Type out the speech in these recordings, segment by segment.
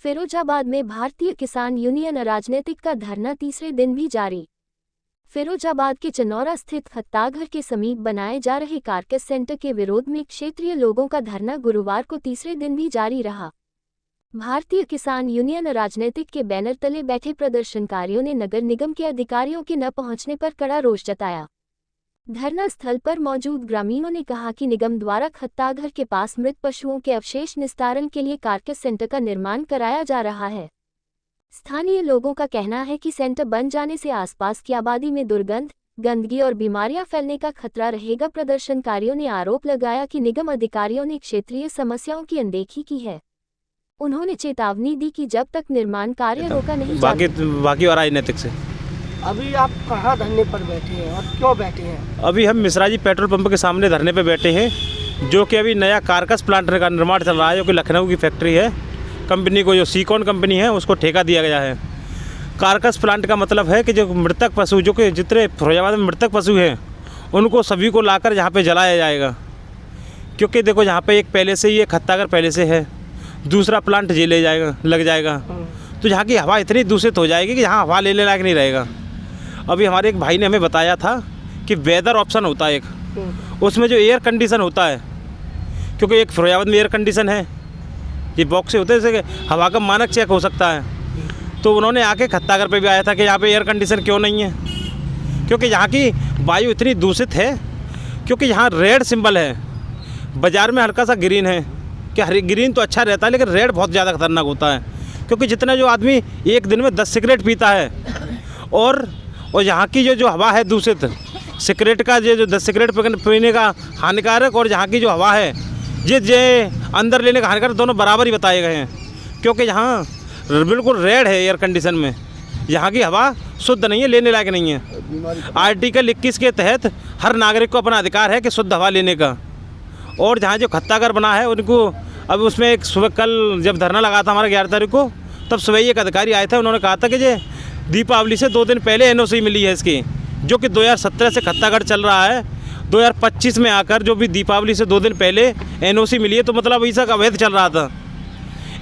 फिरोजाबाद में भारतीय किसान यूनियन अराजनीतिक का धरना तीसरे दिन भी जारी। फिरोजाबाद के चनौरा स्थित खत्ताघर के समीप बनाए जा रहे कारकेस सेंटर के विरोध में क्षेत्रीय लोगों का धरना गुरुवार को तीसरे दिन भी जारी रहा। भारतीय किसान यूनियन अराजनीतिक के बैनर तले बैठे प्रदर्शनकारियों ने नगर निगम के अधिकारियों के न पहुंचने पर कड़ा रोष जताया। धरना स्थल पर मौजूद ग्रामीणों ने कहा कि निगम द्वारा खत्ताघर के पास मृत पशुओं के अवशेष निस्तारण के लिए कारकेस सेंटर का निर्माण कराया जा रहा है। स्थानीय लोगों का कहना है कि सेंटर बन जाने से आसपास की आबादी में दुर्गंध, गंदगी और बीमारियां फैलने का खतरा रहेगा। प्रदर्शनकारियों ने आरोप लगाया कि निगम अधिकारियों ने क्षेत्रीय समस्याओं की अनदेखी की है। उन्होंने चेतावनी दी कि जब तक निर्माण कार्य रोका नहीं जाता। बाकी और राजनीतिक से अभी आप कहाँ धरने पर बैठे हैं और क्यों बैठे हैं? अभी हम मिश्राजी पेट्रोल पंप के सामने धरने पे बैठे हैं, जो कि अभी नया कारकेस प्लांट का निर्माण चल रहा है, जो कि लखनऊ की फैक्ट्री है। कंपनी को, जो सीकॉन कंपनी है, उसको ठेका दिया गया है। कारकेस प्लांट का मतलब है कि जो मृतक पशु, जो कि जितने फिरोजाबाद में मृतक पशु हैं, उनको सभी को लाकर यहाँ पे जलाया जाएगा। क्योंकि देखो, यहाँ पे एक पहले से ही ये खत्ताघर पहले से है, दूसरा प्लांट ले जाएगा, लग जाएगा, तो यहाँ की हवा इतनी दूषित हो जाएगी कि यहाँ हवा लेने लायक नहीं रहेगा। अभी हमारे एक भाई ने हमें बताया था कि वेदर ऑप्शन होता है एक, उसमें जो एयर कंडीशन होता है, क्योंकि एक फिरोजाबाद में एयर कंडीशन है, ये बॉक्स से होते हैं, जैसे हवा का मानक चेक हो सकता है। तो उन्होंने आके खत्ताघर पे भी आया था कि यहाँ पे एयर कंडीशन क्यों नहीं है, क्योंकि यहाँ की वायु इतनी दूषित है। क्योंकि यहाँ रेड सिंबल है, बाज़ार में हल्का सा ग्रीन है, कि हरी ग्रीन तो अच्छा रहता है, लेकिन रेड बहुत ज़्यादा खतरनाक होता है। क्योंकि जितना जो आदमी एक दिन में 10 सिगरेट पीता है, और यहाँ की जो हवा है दूषित, सिगरेट का जो 10 सिगरेट पीने का हानिकारक, और यहाँ की जो हवा है जे अंदर लेने का हानिकारक, दोनों बराबर ही बताए गए हैं। क्योंकि यहाँ बिल्कुल रेड है एयर कंडीशन में, यहाँ की हवा शुद्ध नहीं है, लेने लायक नहीं है। आर्टिकल 21 के तहत हर नागरिक को अपना अधिकार है कि शुद्ध हवा लेने का। और जहाँ जो खत्ताघर बना है उनको, अब उसमें एक सुबह, कल जब धरना लगा था हमारा 11 तारीख को, तब सुबह एक अधिकारी आए थे। उन्होंने कहा था कि ये दीपावली से 2 दिन पहले एनओसी मिली है इसकी, जो कि 2017 से खत्ताघर चल रहा है। 2025 में आकर जो भी दीपावली से 2 दिन पहले एनओसी मिली है, तो मतलब ऐसा अवैध चल रहा था।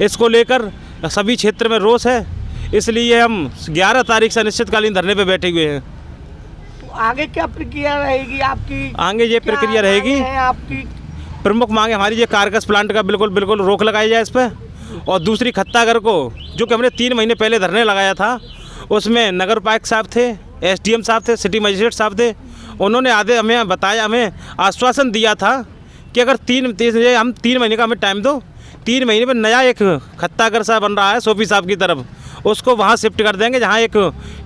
इसको लेकर सभी क्षेत्र में रोष है, इसलिए हम 11 तारीख से अनिश्चितकालीन धरने पे बैठे हुए हैं। तो आगे क्या प्रक्रिया रहेगी आपकी? आगे ये प्रक्रिया रहेगी, आपकी प्रमुख मांग हमारी ये कारकेस प्लांट का बिल्कुल रोक लगाई जाए इस पर। और दूसरी खत्ताघर को, जो कि हमने 3 महीने पहले धरने लगाया था, उसमें नगर उपायुक्त साहब थे, एसडीएम साहब थे, सिटी मजिस्ट्रेट साहब थे। उन्होंने हमें बताया, हमें आश्वासन दिया था कि अगर 3 महीने का हमें टाइम दो, 3 महीने में नया एक खत्ताघर सा बन रहा है सोफी साहब की तरफ, उसको वहाँ शिफ्ट कर देंगे, जहाँ एक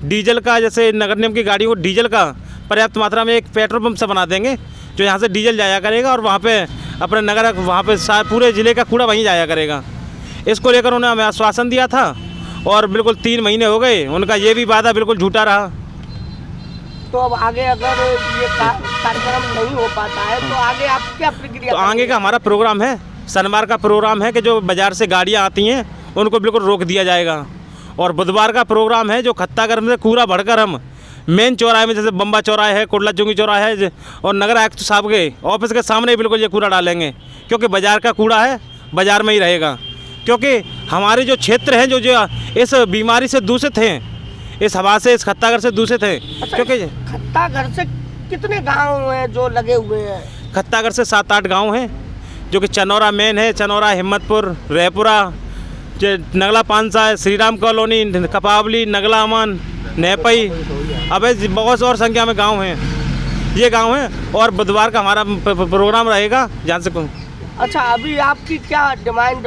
डीजल का, जैसे नगर निगम की गाड़ियों को डीजल का पर्याप्त मात्रा में एक पेट्रोल पंप से बना देंगे, जो यहाँ से डीजल जाया करेगा, और वहाँ पे अपने नगर, वहाँ पे पूरे ज़िले का कूड़ा वहीं जाया करेगा। इसको लेकर उन्होंने हमें आश्वासन दिया था, और बिल्कुल 3 महीने हो गए, उनका ये भी वादा बिल्कुल झूठा रहा। तो अब आगे अगर ये कार्यक्रम नहीं हो पाता है, तो आगे आप क्या प्रक्रिया? तो आगे का हमारा प्रोग्राम है, शनिवार का प्रोग्राम है कि जो बाज़ार से गाड़ियाँ आती हैं उनको बिल्कुल रोक दिया जाएगा। और बुधवार का प्रोग्राम है, जो खत्ताघर में कूड़ा भरकर हम मेन चौराहे में, जैसे बम्बा चौराहे है, कोटला चुंगी चौराहा है, और नगर आयुक्त साहब के ऑफिस के सामने बिल्कुल ये कूड़ा डालेंगे। क्योंकि बाज़ार का कूड़ा है, बाज़ार में ही रहेगा। क्योंकि हमारे जो क्षेत्र हैं, जो इस बीमारी से दूषित हैं, इस हवा से, इस खत्ताघर से दूषित हैं। अच्छा, क्योंकि खत्ताघर से कितने गांव हैं जो लगे हुए हैं? खत्ताघर से 7-8 गांव हैं, जो कि चनौरा मेन है, चनौरा, हिम्मतपुर, रहपुरा, नगला पानसा, श्री राम कॉलोनी, कपावली, नगला अमान, नेपई, अब बहुत और संख्या में गांव हैं, ये गांव हैं। और बुधवार का हमारा प्रोग्राम रहेगा, जहाँ से। अच्छा, अभी आपकी क्या डिमांड